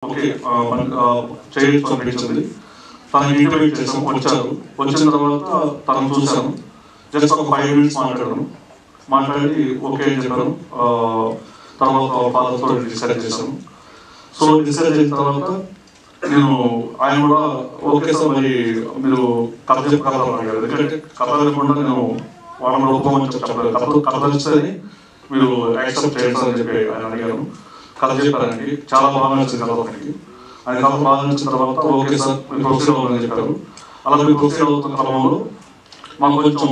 Okay చేయొచ్చు అనిపించింది. తనకి ఇంటిమేట్ చేసాము, వచ్చారు. వచ్చిన తర్వాత తనను చూశాను. జస్ట్ ఒక 5 minutes మాట్లాడి ఓకే అని చెప్పాను. తర్వాత ఫాదర్తో డిసైడ్ చేశాను. సో డిసైడ్ చేసిన తర్వాత నేను ఆయన కూడా ఓకే సార్ మరి మీరు కథ చెప్పగలరు అడిగారు. ఎందుకంటే కథ చెప్పకుండా నేను వాళ్ళని ఒప్పుకోమని చెప్పలేదు. కథ ఇస్తేనే మీరు యాక్సెప్ట్ చేయండి సార్ అని చెప్పి ఆయన అడిగాను. కథ చెప్పారండి, చాలా బాగా నచ్చింది కథ ఒకరికి. ఆయన కథ బాగా నచ్చిన తర్వాత ఓకే సార్ మీరు ప్రొసీడ్ అవ్వాలని చెప్పారు. అలా మీరు ప్రొసీడ్ అవుతున్న క్రమంలో మాకు కొంచెం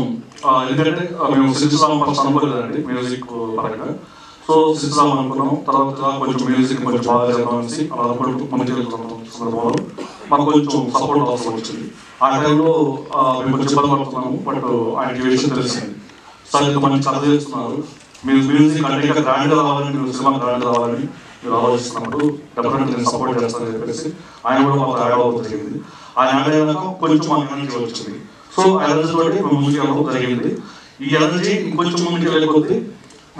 ఎందుకంటే మేము సిద్ధరామ్ ఫస్ట్ అనుకోలేదండి మ్యూజిక్ పరంగా. సో సిద్ధరామ్ అనుకున్నాం. తర్వాత కొంచెం మ్యూజిక్ కొంచెం బాగా చేద్దామనేసి అలా అనుకుంటూ మంచి సందర్భంలో మాకు కొంచెం సపోర్ట్ అవసరం వచ్చింది. ఆ టైంలో మేము కొంచెం ఇబ్బంది పడుతున్నాము. బట్ ఆయనకి విషయం తెలిసింది, సార్ ఇంత మంచి కథ చేస్తున్నారు, మీరు మ్యూజిక్ అంటే ఇంకా గ్రాండ్ రావాలని, మీరు సినిమా గ్రాండ్ రావాలని మీరు ఆలోచిస్తున్నప్పుడు డెఫినెట్గా నేను సపోర్ట్ చేస్తానని చెప్పేసి ఆయన కూడా మాకు యాడ్ అవ్వడం జరిగింది. ఆయన యాడ్ అయినాక కొంచెం మాకు ఎనర్జీ వచ్చింది. సో ఆ ఎనర్జీ తోటి మేము ముందుకు వెళ్ళడం జరిగింది. ఈ ఎనర్జీ ఇంకొంచెం ముందుకు వెళ్ళకపోతే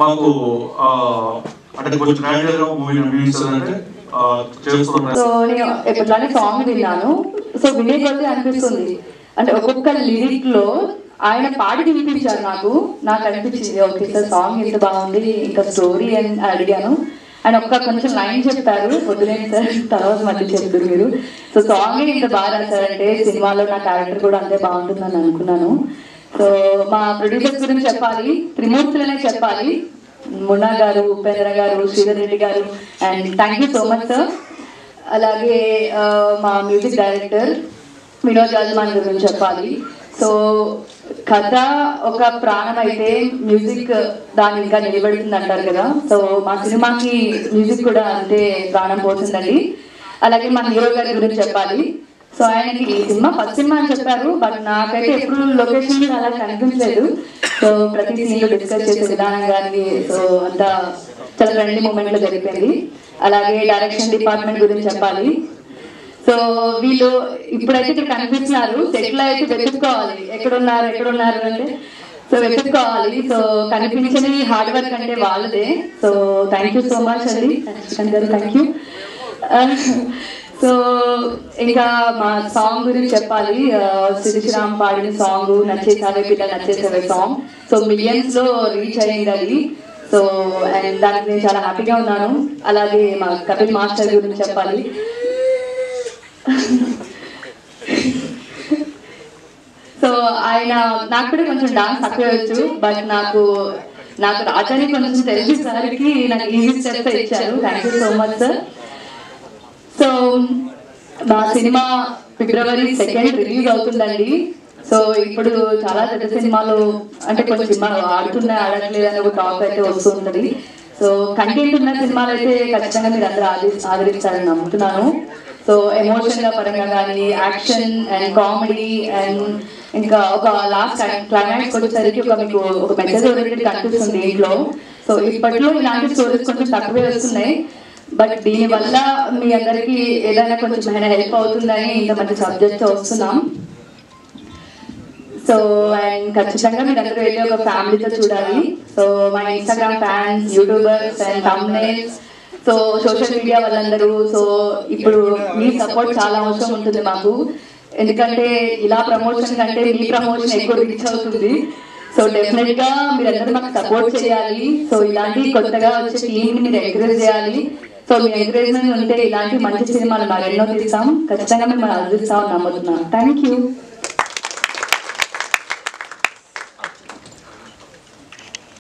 మాకు అంటే కొంచెం గ్రాండ్ మూవీ అంటే సో నేను ఎప్పటిలానే సాంగ్ విన్నాను. సో వినే కొద్ది అనిపిస్తుంది అంటే ఒక్కొక్క లిరిక్ లో ఆయన పాడి వినిపించారు. నాకు అనిపించింది ఓకే సార్ సాంగ్ ఎంత బాగుంది, ఇంకా స్టోరీ అని అడిగాను. ఆయన ఒక్క కొంచెం లైన్ చెప్పారు, వదిలేదు సార్ తర్వాత మళ్ళీ చెప్తారు మీరు. సో సాంగ్ ఇంత బాగా రాశారంటే సినిమాలో నా క్యారెక్టర్ కూడా అంతే బాగుంటుందని అనుకున్నాను. సో మా ప్రొడ్యూసర్స్ గురించి చెప్పాలి, త్రిమూర్తులనే చెప్పాలి. మున్నా గారు, ఉపేంద్ర గారు, శ్రీధర్ రెడ్డి గారు, and thank you so much sir. అలాగే మా మ్యూజిక్ డైరెక్టర్ వినోద్ జాజ్మాన్ గురించి చెప్పాలి. సో కథ ఒక ప్రాణం అయితే మ్యూజిక్ దాన్ని ఇంకా నిలబెడుతుంది అంటారు కదా. సో మా సినిమాకి మ్యూజిక్ కూడా అంతే ప్రాణం పోతుందండి. అలాగే మా హీరో గారి గురించి చెప్పాలి. సో ఆయనకి ఈ సినిమా ఫస్ట్ సినిమా అని చెప్పారు, బట్ నాకైతే ఎప్పుడు లొకేషన్ అలా కనిపించలేదు. సో ప్రతి సీన్ లో డిస్కస్ చేసే విధానం కానీ సో అంతా చాలా ఫ్రెండ్లీ మూమెంట్ లో జరిగిపోయింది. అలాగే డైరెక్షన్ డిపార్ట్మెంట్ గురించి చెప్పాలి. సో వీళ్ళు ఇప్పుడైతే ఇక్కడ కనిపిస్తున్నారు, సెటిల్ అయితే వెతుక్కోవాలి ఎక్కడున్నారు అంటే సో వెతుక్కోవాలి. సో కనిపించని హార్డ్ వర్క్ అంటే వాళ్ళదే. So thank you so much అండి థ్యాంక్ యూ. సో ఇంకా మా సాంగ్ గురించి చెప్పాలి. సిద్ధిరామ్ పాడిన సాంగ్ నచ్చేసావే పిల్ల నచ్చేసావే సాంగ్ సో మిలియన్స్ లో రీచ్ అయ్యింది అది. సో అండ్ దానికి నేను చాలా హ్యాపీగా ఉన్నాను. అలాగే మా కపిల్ మాస్టర్ గురించి చెప్పాలి. సో ఆయన నాకు కూడా కొంచెం డాన్స్ తక్కువ వచ్చు, బట్ నాకు రాజాని కొంచెం తెలిసేసరికి నాకు ఈజీ స్టెప్స్ ఇచ్చారు. Thank you so much sir. So మా సినిమా February 2nd రిలీజ్ అవుతుందండి. సో ఇప్పుడు చాలా పెద్ద సినిమాలు అంటే కొన్ని సినిమాలు ఆడట్లేదు అని ఒక టాక్ అయితే వస్తుంటది. సో కంటెంట్ ఉన్న సినిమాలు అయితే ఖచ్చితంగా మీరు అందరూ ఆదరిస్తారని నమ్ముతున్నాను. సో ఎమోషనల్ పరంగా కానీ యాక్షన్ అండ్ కామెడీ అండ్ ఇంకా ఒక లాస్ట్ క్లైమాక్స్ వచ్చేసరికి మీకు ఒక మెసేజ్ ఓరియంటెడ్ కనిపిస్తుంది దీంట్లో. సో ఇప్పట్లో ఇలాంటి స్టోరీస్ కొంచెం తక్కువే వస్తున్నాయి, బట్ దీనివల్ల మీ అందరికీ ఏదైనా కొంచెం హెల్ప్ అవుతుందని ఇంత మంచి సబ్జెక్ట్ వస్తున్నాం. సో అండ్ ఖచ్చితంగా మీరు అందరూ వెళ్ళి ఒక ఫ్యామిలీతో చూడాలి. సో మా Instagram fans, YouTubers and thumbnails, so social media వాళ్ళందరూ, సో ఇప్పుడు మీ సపోర్ట్ చాలా అవసరం ఉంటుంది మాకు. ఎందుకంటే ఇలా ప్రమోషన్ కంటే మీ ప్రమోషన్ ఎక్కువ రీచ్ అవుతుంది. సో డెఫినెట్ గా మీరందరూ మాకు సపోర్ట్ చేయాలి. సో ఇలాంటి కొత్తగా వచ్చే టీమ్ ని మీరు ఎంకరేజ్ చేయాలి. సో మీ ఎంకరేజ్మెంట్ ఉంటే ఇలాంటి మంచి సినిమాలు మరెన్నో తీస్తాం, ఖచ్చితంగా మేము అందిస్తామని నమ్ముతున్నాం. Thank you.